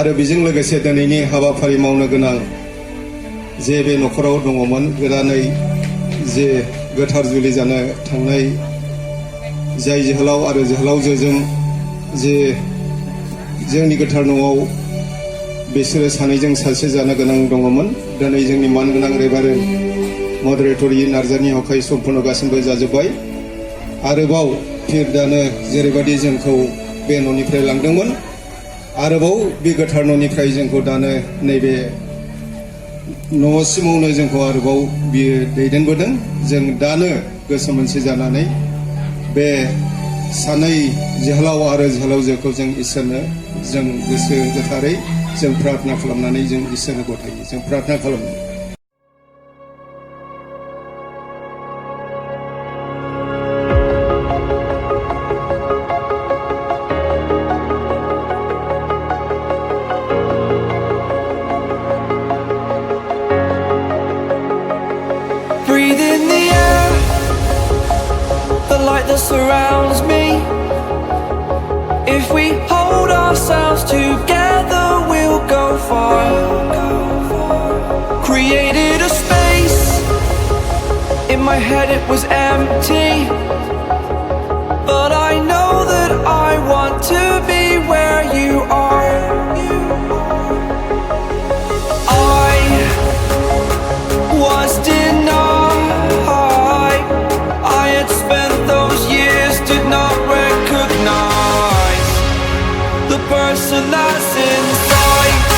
आरो बेजों लोगोसे दिनैनि हाबाफारि मावनो गोनां जे बे नखराव दङमोन गोदानै जे गोथार जुलि जानो थांनाय जाय जोहोलाव आरो जोहोलावजोजों जे जोंनि गोथार न'आव बिसोरो सानैजों सासे जानो गोनां दङमोन दिनै जोंनि मानगोनां रेभारेन्ड मदारेटरि नार्जानि हखाय सम्पूर्ण गासिबो जाजोब्बाय आरोबाव फिर दानो जेरैबायदि जोंखौ बे न'निफ्राय लांदोंमोन आरोबाव बे गोथार न'निफ्राय जोंखौ दानो नैबे न'सिमावनो जोंखौ आरोबाव बियो दैदेनबोदों जों दानो गोसो मोनसे जानानै बे सानै जोहोलाव आरो जोहोलावजोखौ जों इसोरनो जों गोसो गोथारै जों प्रार्थना खालामनानै जों इसोरनो गथायो जों प्रार्थना खालामो Breathe in the air, the light that surrounds me. If we hold ourselves together, we'll go far. Created a space, in my head it was empty, but I know that I want to be where you are. I was denied, I had spent those years, did not recognize the person that's inside.